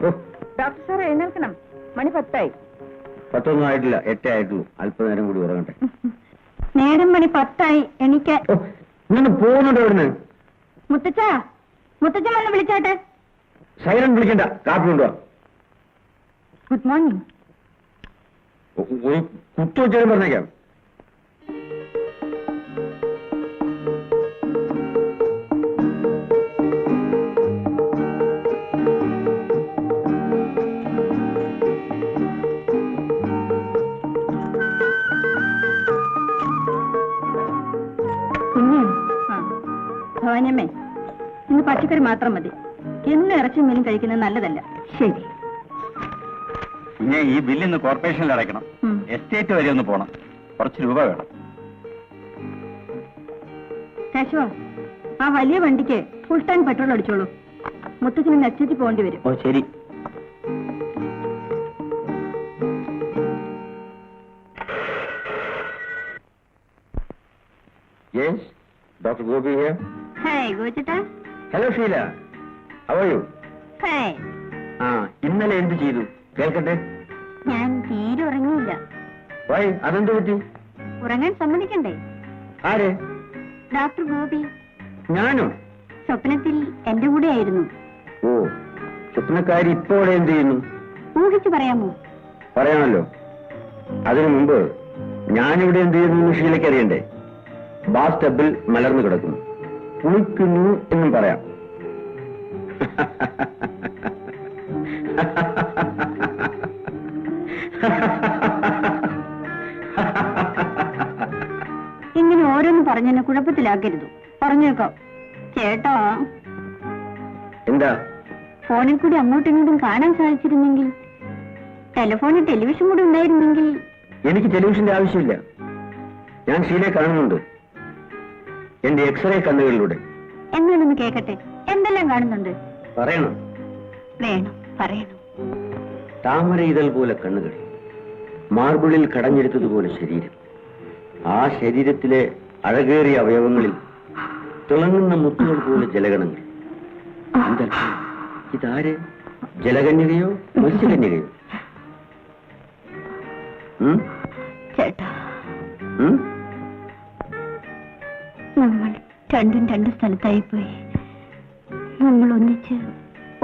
Doctor sir എഴുന്നേൽക്കണം. മണി 10 10 ആയിട്ടില്ല, 8 ആയിട്ടുള്ളൂ. അല്പനേരം കൂടി ഉറങ്ങട്ടെ. നേരം മണി 10 എനിക്ക് പോകുന്നുണ്ടോ ഇവിടുന്ന്? മുത്തച്ഛ വന്ന് വിളിച്ചാട്ടെ. സൈറൻ വിളിക്കണ്ട, കാപ്പി കൊണ്ടുവാ. Good morning. ഒരു കുത്തു വെച്ചാലും പറഞ്ഞേക്കാം. ഭവാനിയമ്മേ, ഇന്ന് പച്ചക്കറി മാത്രം മതി. എന്നും ഇറച്ചി മീനും കഴിക്കുന്നത് നല്ലതല്ല. ശരി. പിന്നെ ഈ ബില്ലിന്ന് കോർപ്പറേഷനിൽ അടയ്ക്കണം. എസ്റ്റേറ്റ് വരെ ഒന്ന് പോണം. കുറച്ച് രൂപ വേണം. കേശവ, ആ വലിയ വണ്ടിക്ക് ഫുൾ ടാങ്ക് പെട്രോൾ അടിച്ചോളൂ. മുത്തച്ഛന് നെക്സ്റ്റ് പോകേണ്ടി വരും. ഓ ശരി. Yes, doctor Gopi here. Hi ഗോചേട്ടാ. Hello Sheela, how are you? Hi. ഇന്നലെ എന്ത് ചെയ്തു കേൾക്കട്ടെ. ഞാൻ തീരെ ഉറങ്ങിയില്ല. വൈ? അതെന്ത് പറ്റി? ഉറങ്ങാൻ സമ്മതിക്കണ്ടേ? ആര്? ഡോക്ടർ ഗോപി. ഞാനോ? സ്വപ്നത്തിൽ എന്റെ കൂടെ ആയിരുന്നു. ഓ, സ്വപ്നക്കാരി ഇപ്പോ ഇവിടെ എന്ത് ചെയ്യുന്നു? ഊഹിച്ചു പറയാമോ? പറയാമല്ലോ. അതിനു മുമ്പ് ഞാനിവിടെ എന്ത് ചെയ്യുന്നു ഷീലയ്ക്ക് അറിയണ്ടേ? ബാത്ത് ടബിൽ മലർന്നു കിടക്കുന്നു, കുളിക്കുന്നു എന്നും പറയാം. ഇങ്ങനെ ഓരോന്നും പറഞ്ഞെന്നെ കുഴപ്പത്തിലാക്കരുത്. പറഞ്ഞേക്കാം ചേട്ടാ. എന്താ? ഫോണിൽ കൂടി അങ്ങോട്ടും ഇങ്ങോട്ടും കാണാൻ സാധിച്ചിരുന്നെങ്കിൽ, ടെലിഫോണിൽ ടെലിവിഷൻ കൂടി ഉണ്ടായിരുന്നെങ്കിൽ. എനിക്ക് ടെലിവിഷന്റെ ആവശ്യമില്ല. ഞാൻ ഷീലയെ കാണുന്നുണ്ട്, എന്റെ എക്സ്റേ കണ്ണുകളിലൂടെ. എന്നാലൊന്ന് കേക്കട്ടെ, എന്തെല്ലാം കാണുന്നുണ്ട്? പറയണം? വേണം, പറയണം. താമര ഇതൾ പോലെ കണ്ണുകൾ, മാർബിളിൽ കടഞ്ഞെടുത്തതുപോലെ ശരീരം, ആ ശരീരത്തിലെ അഴകേറിയ അവയവങ്ങളിൽ തിളങ്ങുന്ന മുത്തുകൾ പോലെ ജലഗണങ്ങൾ. ഇതാര്? ജലകന്യകയോ മത്സ്യകന്യകയോ? ചേട്ടാ, നമ്മൾ രണ്ടും രണ്ട് സ്ഥലത്തായി പോയി. നമ്മൾ ഒന്നിച്ച്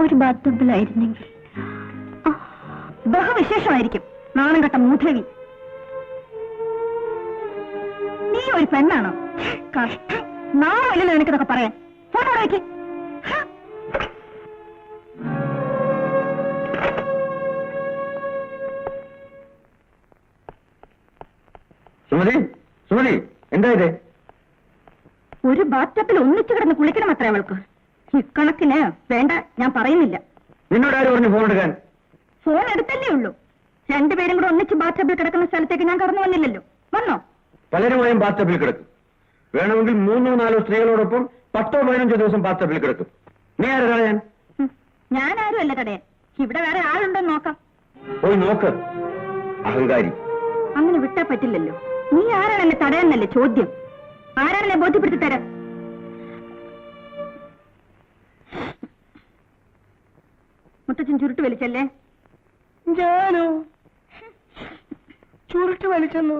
ഒരു ബാത്ടബിലായിരുന്നെങ്കിൽ ബഹുവിശേഷമായിരിക്കും. നാണം കെട്ട മൂധവി. നീ ഒരു പെണ്ണാണോ? കഷ്ടം. നാളല്ലോ എനിക്കിതൊക്കെ പറയാൻ. ഫോട്ടോ വയ്ക്ക്. സുമതി, സുമതി, എന്താ ഇത്? ഒരു ബാത്ടബിൽ ഒന്നിച്ചു കിടന്ന് കുളിക്കണം അത്ര അവൾക്ക്. ഇക്കണക്കിന് വേണ്ട, ഞാൻ പറയുന്നില്ല. നിന്നോട് ആര് പറഞ്ഞു ഫോൺ എടുക്കാൻ? ഫോൺ എടുത്തല്ലേ ഉള്ളൂ. രണ്ടുപേരും കൂടെ ഒന്നിച്ച് ബാത്ടബിൽ കിടക്കുന്ന സ്ഥലത്തേക്ക് ഞാൻ കടന്നു വന്നില്ലല്ലോ. വന്നോ? പലരുമായും ബാത്ടബിൽ കിടക്കും. വേണമെങ്കിൽ 3-4 സ്ത്രീകളോടൊപ്പം 10-15 ദിവസം ബാത്ടബിൽ കിടക്കും. നീ ആര് തടയാൻ? ഞാൻ ആരും അല്ല തടയാൻ. ഇവിടെ വേറെ ആളുണ്ടോ നോക്കാം. പോയി നോക്ക്, അഹങ്കാരി. അങ്ങനെ വിട്ടാ പറ്റില്ലല്ലോ. നീ ആരാണ് എന്നെ തടയാന്നല്ലേ ചോദ്യം? ആരാണെന്നെ ബോധ്യപ്പെടുത്തി തരാം. മുത്തച്ഛൻ ചുരുട്ട് വലിച്ചല്ലേ? ഞാനോ ചുരുട്ട് വലിച്ചെന്നോ?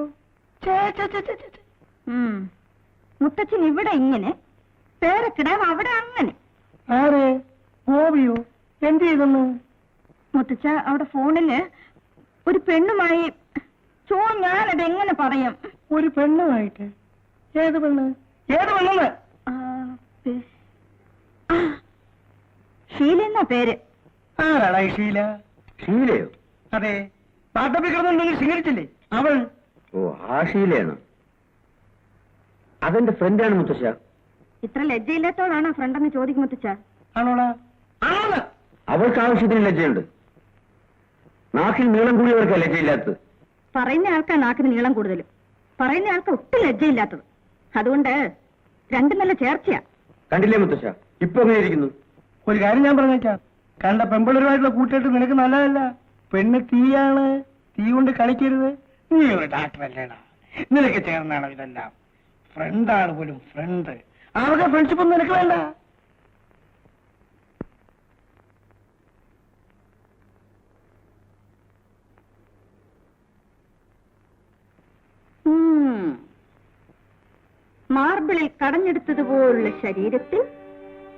മുത്തച്ഛൻ ഇവിടെ ഇങ്ങനെ, പേരക്കിടാവ് അവിടെ അങ്ങനെ. ആരെ? ഗോപിയോ? എന്ത് ചെയ്തെന്ന്? മുത്തച്ഛ അവിടെ ഫോണില് ഒരു പെണ്ണുമായി. ഞാനത് എങ്ങനെ പറയാം? ഒരു പെണ്ണുമായിട്ട്? ഏത് പെണ്ണ്? ഏത് പെണ്ണെന്ന്? ഷീല എന്നാ പേര്. ആരാടാ ഈ ഷീല? ഷീലയോ? അതെ, പാട്ടപ്പിൽ കിടന്നുണ്ടെങ്കിൽ സ്വീകരിച്ചില്ലേ അവൾ? ഓ, ആ ഷീലയാണ്. അതെന്റെ ഫ്രണ്ടാണ് മുത്തശ്ശ. ഇത്ര ലജ്ജയില്ലാത്തോടാണോ ഫ്രണ്ടെന്ന് ചോദിക്കും മുത്തച്ഛ. ആണോടാ? ആണോന്ന്? അവൾക്ക് ആവശ്യത്തിന് ലജ്ജയുണ്ട്. നാക്കിൽ നീളം കൂടിയവർക്ക് ലജ്ജയില്ലാത്തത്. പറയുന്ന ആൾക്കാ നാക്കിന് നീളം കൂടുതലും, പറയുന്ന ആൾക്ക് ഒട്ടും ലജ്ജയില്ലാത്തത്. അതുകൊണ്ട് രണ്ടും നല്ല ചേർച്ചയാ. കണ്ടില്ലേ മുത്തശ്ശ, ഇപ്പൊ എങ്ങനെ ഇരിക്കുന്നു? ഒരു കാര്യം ഞാൻ പറഞ്ഞേക്കാം, കണ്ട പെമ്പിളരുമായിട്ടുള്ള കൂട്ടുകെട്ട് നിനക്ക് നല്ലതല്ല. പെണ്ണ് തീയാണ്, തീ കൊണ്ട് കളിക്കരുത്. നീ ഒരു ഡാക്ടറല്ലേടാ, നിനക്ക് ചേർന്നാണോ ഇതെല്ലാം? ഫ്രണ്ടാണ് പോലും, ഫ്രണ്ട്. അവരുടെ ഫ്രണ്ട്ഷിപ്പ് ഒന്നും നിനക്ക് വേണ്ട. മാർബിളിൽ കടഞ്ഞെടുത്തതുപോലുള്ള ശരീരത്തിൽ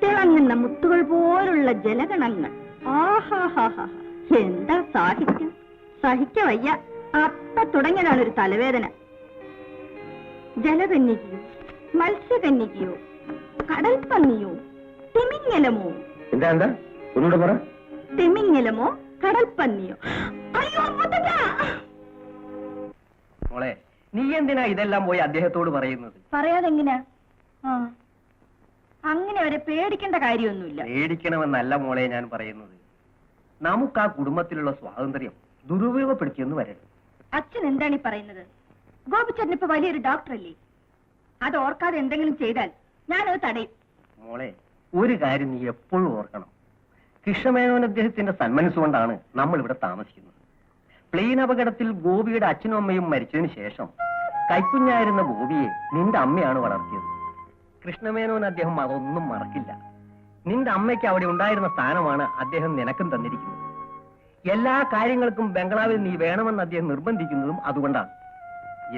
തിളങ്ങുന്ന മുത്തുകൾ പോലുള്ള ജലഗണങ്ങൾ. ആഹാഹാഹാ, എന്താ സാഹിത്യം! സഹിക്ക വയ്യ. അപ്പ തുടങ്ങിയതാണ് ഒരു തലവേദന. ജലകന്യകയോ, മത്സ്യകന്യകയോ, കടൽപ്പന്നിയോ, തിമിംഗലമോ? എന്താ എന്താ ഒന്നുകൂടെ പറ. തിമിംഗലമോ കടൽപ്പന്നിയോ? അയ്യോ മുത്തച്ഛ! മോളെ, നീ എന്തിനാ ഇതെല്ലാം പോയി അദ്ദേഹത്തോട് പറയുന്നത്? പറയാതെങ്ങനാ? അങ്ങനെ അവരെ പേടിക്കേണ്ട കാര്യമൊന്നുമില്ല. പേടിക്കണമെന്നല്ല മോളെ ഞാൻ പറയുന്നത്. നമുക്ക് ആ കുടുംബത്തിലുള്ള സ്വാതന്ത്ര്യം ദുരുപയോഗപ്പെടുത്തിയെന്ന് വരരുത്. അച്ഛൻ എന്താണ് ഈ പറയുന്നത്? ഗോപിച്ചേട്ടൻ ഇപ്പൊ വലിയൊരു ഡോക്ടറല്ലേ? അത് ഓർക്കാതെ എന്തെങ്കിലും ചെയ്താൽ ഞാനത് തടയും. മോളെ, ഒരു കാര്യം നീ എപ്പോഴും ഓർക്കണം. കൃഷ്ണമേനോൻ അദ്ദേഹത്തിന്റെ സന്മനസ്സുകൊണ്ടാണ് നമ്മൾ ഇവിടെ താമസിക്കുന്നത്. പ്ലെയിൻ അപകടത്തിൽ ഗോപിയുടെ അച്ഛനും അമ്മയും മരിച്ചതിന് ശേഷം കൈക്കുഞ്ഞായിരുന്ന ഗോപിയെ നിന്റെ അമ്മയാണ് വളർത്തിയത്. കൃഷ്ണമേനോൻ അദ്ദേഹം അതൊന്നും മറക്കില്ല. നിന്റെ അമ്മയ്ക്ക് അവിടെ ഉണ്ടായിരുന്ന സ്ഥാനമാണ് അദ്ദേഹം നിനക്കും തന്നിരിക്കുന്നത്. എല്ലാ കാര്യങ്ങൾക്കും ബംഗ്ലാവിൽ നീ വേണമെന്ന് അദ്ദേഹം നിർബന്ധിക്കുന്നതും അതുകൊണ്ടാണ്.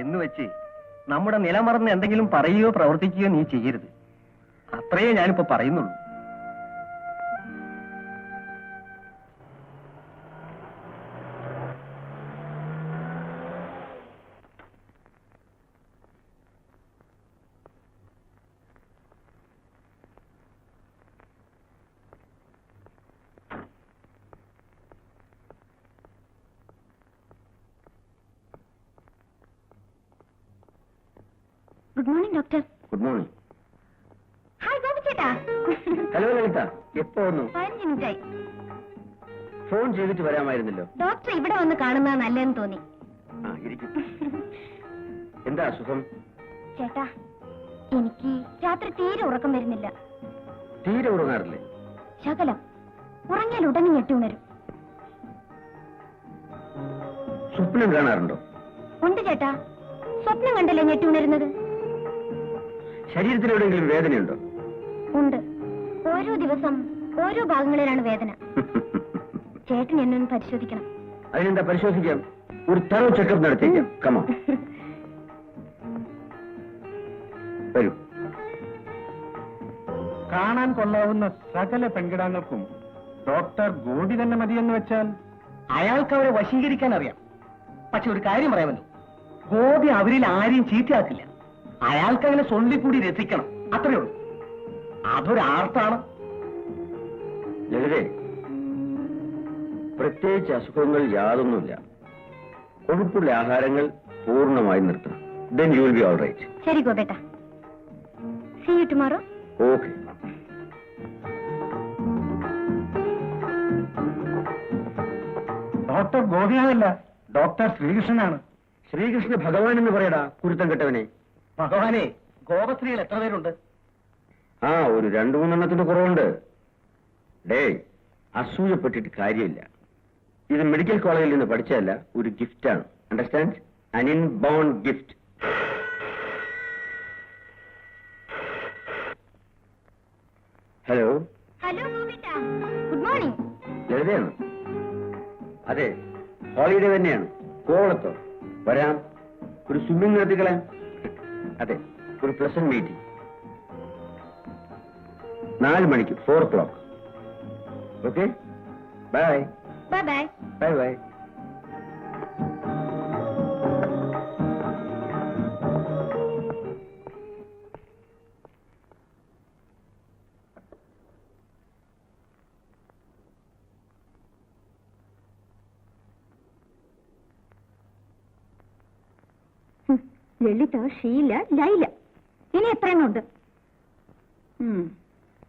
എന്നുവെച്ച് നമ്മുടെ നിലമറന്ന് എന്തെങ്കിലും പറയുകയോ പ്രവർത്തിക്കുകയോ നീ ചെയ്യരുത്. അത്രയേ ഞാനിപ്പോ പറയുന്നുള്ളൂ. Good morning doctor. Good morning. Hi ഗോപിച്ചേട്ടാ. ഹലോ ലളിത, എപ്പോ വന്നു? 15 മിനിറ്റായി. ഫോൺ ചെയ്തിട്ട് വരാമായിരുന്നല്ലോ. ഡോക്ടർ ഇവിടെ വന്ന് കാണുന്നത് നല്ലതെന്ന് തോന്നി. ആ, ഇരിക്കും. എന്താ അസുഖം? ചേട്ടാ, എനിക്ക് രാത്രി തീരെ ഉറക്കം വരുന്നില്ല. തീരെ ഉറങ്ങാറില്ലേ? ശകലം. ഉറങ്ങിയാൽ ഉടനെ ഞെട്ടി ഉണരും. സ്വപ്നം കാണാറുണ്ടോ? ഉണ്ട് ചേട്ടാ. സ്വപ്നം കണ്ടല്ലേ ഞെട്ടി ഉണരുന്നത്? ശരീരത്തിൽ എവിടെയെങ്കിലും വേദനയുണ്ടോ? ഉണ്ട്. ഓരോ ദിവസം ഓരോ ഭാഗങ്ങളിലാണ് വേദന. ചേട്ടൻ എന്നെ ഒന്ന് പരിശോധിക്കണം. അതിനെന്താ, പരിശോധിക്കാം. ഒരു തറോ ചെക്കപ്പ് നടത്തിക്കാം. കമോ, വരൂ. കാണാൻ കൊള്ളാവുന്ന സകല പെൺകിടാങ്ങൾക്കും ഡോക്ടർ ഗോപി തന്നെ മതിയെന്ന് വെച്ചാൽ അയാൾക്ക് അവരെ വശീകരിക്കാൻ അറിയാം. പക്ഷെ ഒരു കാര്യം പറയാമല്ലോ, ഗോപി അവരിൽ ആരെയും ചീത്തയാക്കില്ല. അയാൾക്ക് അങ്ങനെ സ്വള്ളിക്കൂടി രസിക്കണം, അത്രയേ ഉള്ളൂ. അതൊരു ആർത്താണ്. ലളിതേ, പ്രത്യേകിച്ച് അസുഖങ്ങൾ യാതൊന്നുമില്ല. കൊഴുപ്പുള്ള ആഹാരങ്ങൾ പൂർണ്ണമായി നിർത്തണം. Then you will be all right. ശരി ഗോപേട്ട. See you tomorrow. Okay. Doctor ഗോപിയാണല്ല, ഡോക്ടർ ശ്രീകൃഷ്ണനാണ്. ശ്രീകൃഷ്ണ ഭഗവാൻ എന്ന് പറയടാ, കുരുത്തം കെട്ടവനെ. ഭഗവാനെ, ഗോപസ്ത്രീകൾ എത്ര പേരുണ്ട്? ആ, ഒരു 2-3 കുറവുണ്ട്. ഡേ, അസൂയപ്പെട്ടിട്ട് കാര്യമില്ല. ഇത് മെഡിക്കൽ കോളേജിൽ നിന്ന് പഠിച്ചതല്ല, ഒരു ഗിഫ്റ്റാണ്. Understand? An inborn gift. Hello. Hello ഗോപേട്ട. Good morning. ലളിതയാണ്? അതെ, ഹോളിഡേ തന്നെയാണ്. കോവളത്തോ? വരാം. ഒരു സ്വിമ്മിംഗ് നടത്തിക്കളയാം. അതെ, ഒരു പ്ലസന്റ് മീറ്റിംഗ്. 4 മണിക്ക് 4 o'clock. Okay, bye. Bye bye. Bye bye. Lalitha, Sheela, Laila, ഇനി എത്രയെണ്ണമുണ്ട്?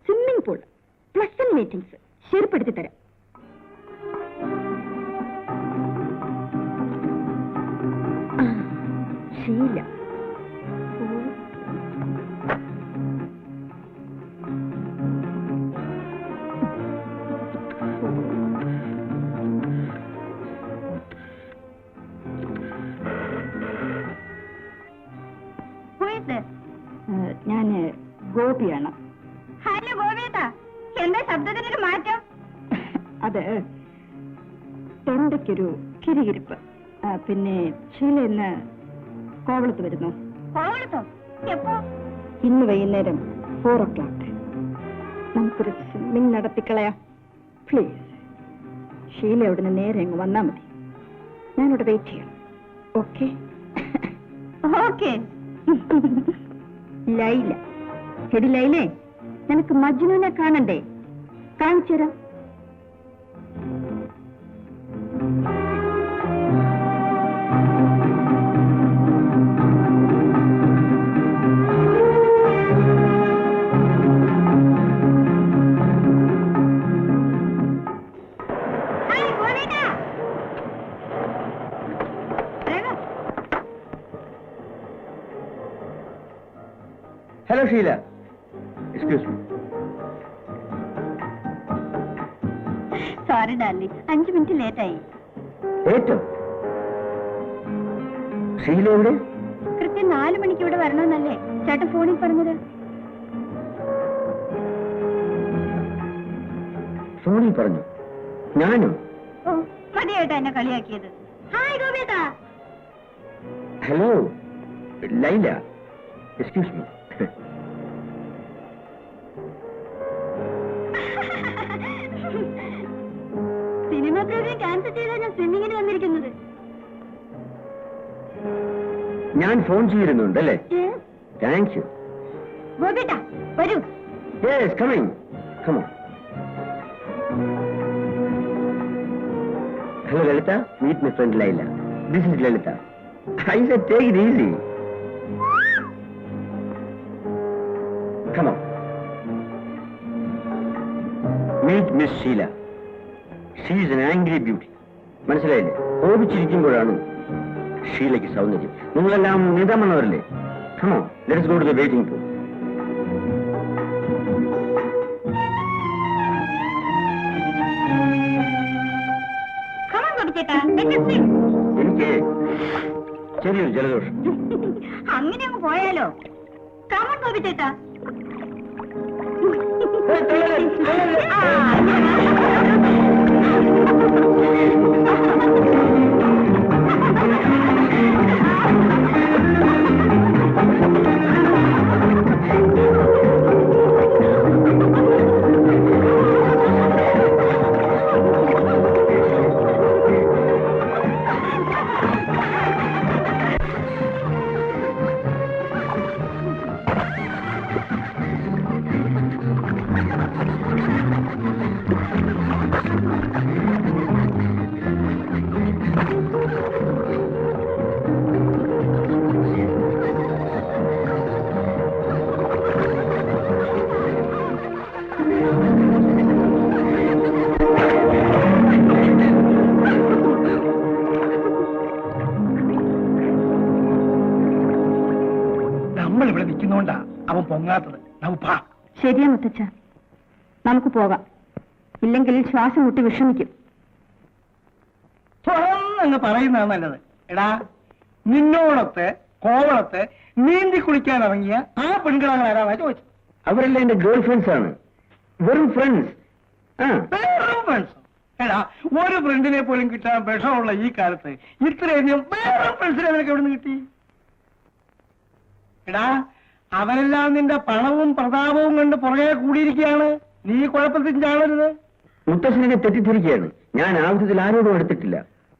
സ്വിമ്മിംഗ് പൂൾ, പ്ലസന്റ് മീറ്റിംഗ്സ് ശരിപ്പെടുത്തി തരാം. ഷീല, ഞാന് ഗോപിയാണ്. ഹലോ ഗോപിയേട്ടാ, എന്താ ശബ്ദത്തിനൊരു മാറ്റം? അത് തൊണ്ടയ്ക്കൊരു കിരികിരിപ്പ്. പിന്നെ ഷീല ഇന്ന് കോവളത്ത് വരുന്നു. കോവളത്തോ? എപ്പോ? ഇന്ന് വൈകുന്നേരം 4 o'clock നമുക്കൊരു സ്വിമ്മിങ് നടത്തിക്കളയാം. പ്ലീസ്. ഷീല അവിടുന്ന് നേരെ അങ്ങ് വന്നാൽ മതി. ഞാനിവിടെ വെയിറ്റ് ചെയ്യണം. ഓക്കെ? ഓക്കെ. ലൈല, എടി ലൈലേ, നിനക്ക് മജ്നുവിനെ കാണണ്ടേ? കാണിച്ചു തരാം. Hello Sheela, excuse me. Sorry Darly, 5 minute ലേറ്റായി. ഏറ്റവും ഷീല എവിടെ? കൃത്യം 4 മണിക്ക് ഇവിടെ വരണമെന്നല്ലേ ചേട്ടൻ ഫോണിൽ പറഞ്ഞത്? ഫോണിൽ പറഞ്ഞു? ഞാനും? ഓ, മതിയായിട്ടാ എന്നെ കളിയാക്കിയത്. ഹായ് ഗോപിയേട്ടാ. Hello Laila, excuse me. Cinema programme cancel ചെയ്താ ഞാൻ സ്വിമ്മിങ്ങിന് വന്നിരിക്കുന്നത്. ഞാൻ ഫോൺ ചെയ്തിരുന്നുണ്ട് അല്ലേ? Thank you. ഗോപിയേട്ടാ വരൂ. Yes, coming. Come on. Hello Lalitha, meet my friend Laila. This is Lalitha. I said take it easy. Come on. Meet Miss Sheila. She is an angry beauty. മനസ്സിലായില്ലേ? ഓടിച്ചിരിക്കുമ്പോഴാണ് ഷീലയ്ക്ക് സൗന്ദര്യം. നിങ്ങളെല്ലാം നീതാമണ്ണവരല്ലേ? Come on, let us go to the waiting pool. Come on ഗോപിയേട്ടാ, let us swim. എനിക്ക് ചെറിയൊരു ജലദോഷം. അങ്ങനെ അങ്ങ് പോയാലോ? Come on ഗോപിയേട്ടാ. നമ്മളിവിടെ നിൽക്കുന്നോണ്ടാ അവൻ പൊങ്ങാത്തത്. ശരിയാ മുത്തച്ഛ, നമുക്ക് പോകാം. ഇല്ലെങ്കിൽ ശ്വാസം മുട്ടി വിഷമിക്കും. തുറന്നങ്ങ് പറയുന്നതാണ് നല്ലത്. എടാ, നിന്നോടത്ത് കോവളത്ത് നീന്തി കുളിക്കാൻ ഇറങ്ങിയ ആ പെൺകിടാങ്ങൾ ആരാന്നാ ചോദിച്ചത്. അവരെല്ലാം എന്റെ ഗേൾ ഫ്രണ്ട്സ് ആണ്. വെറും ഫ്രണ്ട്സ്. വേറും ഫ്രണ്ട്സ്. എടാ, ഒരു ഫ്രണ്ടിനെ പോലും കിട്ടാൻ വിഷമുള്ള ഈ കാലത്ത് ഇത്രയധികം വേറും ഫ്രണ്ട്സിനെ നിനക്ക് എവിടെ നിന്ന് കിട്ടി? എടാ, അവരെല്ലാം നിന്റെ പണവും പ്രതാപവും കണ്ട് പുറകെ കൂടിയിരിക്കുകയാണ്. നീ കുഴപ്പത്തിൽ ചാടരുത്. മുത്തശ്ശനെ തെറ്റിദ്ധരിക്കുകയാണ്. ഞാൻ ആവശ്യത്തിൽ ആരോടും എടുത്തിട്ടില്ല.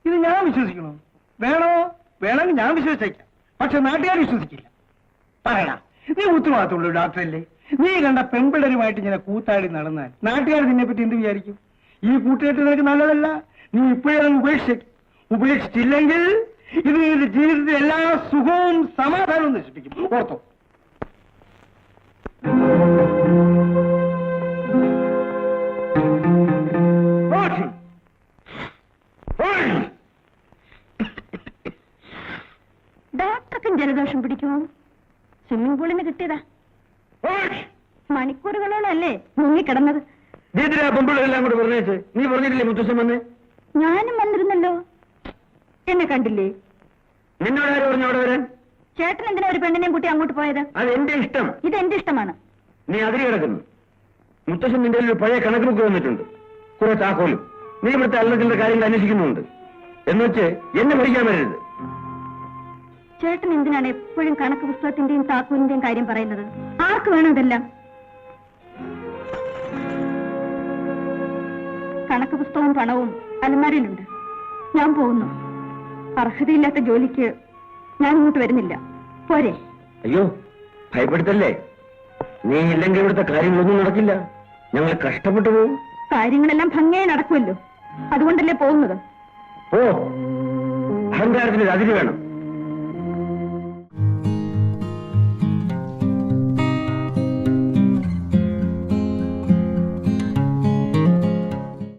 ഇത് ഞാൻ വിശ്വസിക്കണോ? വേണമെങ്കിൽ ഞാൻ വിശ്വസിച്ചേക്കാം. പക്ഷെ നാട്ടുകാർ വിശ്വസിക്കില്ല. പറയടാ, നീ ഉത്തരവാദിത്തമുള്ള ഡോക്ടറല്ലേ? നീ കണ്ട പെൺപിള്ളരുമായിട്ട് ഇങ്ങനെ കൂത്താടി നടന്നാൽ നാട്ടുകാർ നിന്നെ പറ്റി എന്ത് വിചാരിക്കും? ഈ കൂട്ടുകെട്ട് നിനക്ക് നല്ലതല്ല. നീ ഇപ്പോഴേ ഉപേക്ഷിച്ചില്ലെങ്കിൽ ഇത് നിന്റെ ജീവിതത്തിൽ എല്ലാ സുഖവും സമാധാനവും നശിപ്പിക്കും. ഓർത്തോ? ഡോക്ടർക്കും ജലദോഷം പിടിക്കുമോ? സ്വിമ്മിംഗ് പൂളിന് കിട്ടിയതാ. മണിക്കൂറുകളോളല്ലേ മുങ്ങിക്കിടന്നത്. പെൺപിള്ളേരെല്ലാം കൂടെ പറഞ്ഞേച്ച് നീ പറഞ്ഞിട്ടില്ലേ മുത്തശ്ശൻ വന്ന്? ഞാനും വന്നിരുന്നല്ലോ. എന്നെ കണ്ടില്ലേ? നിന്നോട് ആര് പറഞ്ഞു അവിടെ വരാൻ? ചേട്ടൻ എന്തിനാ ഒരു പെണ്ണിനെയും കൂട്ടി അങ്ങോട്ട് പോയത്? അത് എന്റെ ഇഷ്ടം. ഇത് എന്റെ ഇഷ്ടമാണ്. നീ അതിരി കിടക്കുന്നു. മുത്തശ്ശൻ നിന്റെ ഒരു പഴയ കണക്ക് ബുക്ക് വന്നിട്ടുണ്ട്, കുറെ താക്കോലും. നീ ഇവിടുത്തെ അല്ലത്തിന്റെ കാര്യങ്ങൾ അന്വേഷിക്കുന്നുണ്ട്. എന്നുവെച്ച് എന്നെ ഭരിക്കാൻ വരരുത്. ചേട്ടൻ എന്തിനാണ് എപ്പോഴും കണക്ക് പുസ്തകത്തിന്റെയും താക്കൂലിന്റെയും കാര്യം പറയുന്നത്? ആർക്ക് വേണം ഇതെല്ലാം? കണക്ക് പുസ്തകവും പണവും അലമാരയിലുണ്ട്. ഞാൻ പോകുന്നു. അർഹതയില്ലാത്ത ജോലിക്ക് ഞാൻ ഇങ്ങോട്ട് വരുന്നില്ല. പോരെ? അയ്യോ, ഭയപ്പെടുത്തല്ലേ. നീ ഇല്ലെങ്കിൽ ഇവിടുത്തെ കാര്യങ്ങളൊന്നും നടക്കില്ല. ഞങ്ങൾ കഷ്ടപ്പെട്ടു പോകും. കാര്യങ്ങളെല്ലാം ഭംഗിയായി നടക്കുമല്ലോ, അതുകൊണ്ടല്ലേ പോകുന്നത്. ഓ, അഹങ്കാരത്തിന് അതിര് വേണം.